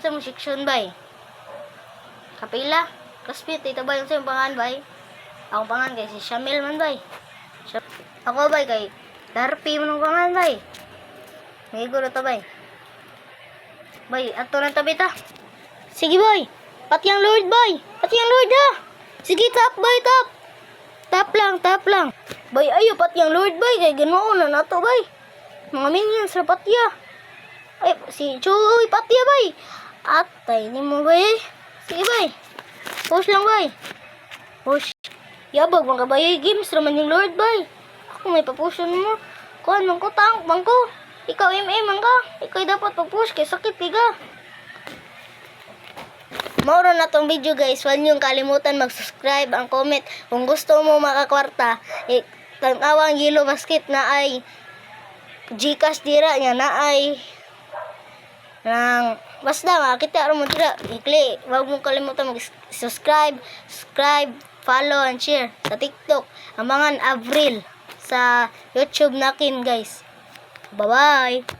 Sa mo section bay. Kapila. Kaspit ito ba yung sa pangan bay? Ako pangan kay si Shamil man bay. Ako bay kay Darpi mo ng pangan bay. May gulo to bay. Bay, ato lang tabi ta. Sige bay. Pati ang Lord bay. Pati ang Lord ha. Sige tap bay tap. Tap lang. Bay ayo pati ang Lord bay kay Ginoo na nato bay. Mga minions sa patya. Ay si Chuy patya bay. Atay ni mo bay. Sige bay. Push lang bay. Push. Yabag mga bay games raman yung Lord bay. Ako may papushon mo. Kuan man ko tank man ko. Ikaw MM man ka. Ikaw dapat pag-push kay sakit tiga. Mauro na tong video guys. Huwag niyong kalimutan mag-subscribe, ang comment. Kung gusto mo makakwarta, tangawang yellow basket na ay Gcash dira niya na ay basta makakita mo dira. I-click. Huwag mong kalimutan mag-subscribe, follow and share sa TikTok. Ang mga Avril sa YouTube nakin guys. Bye-bye!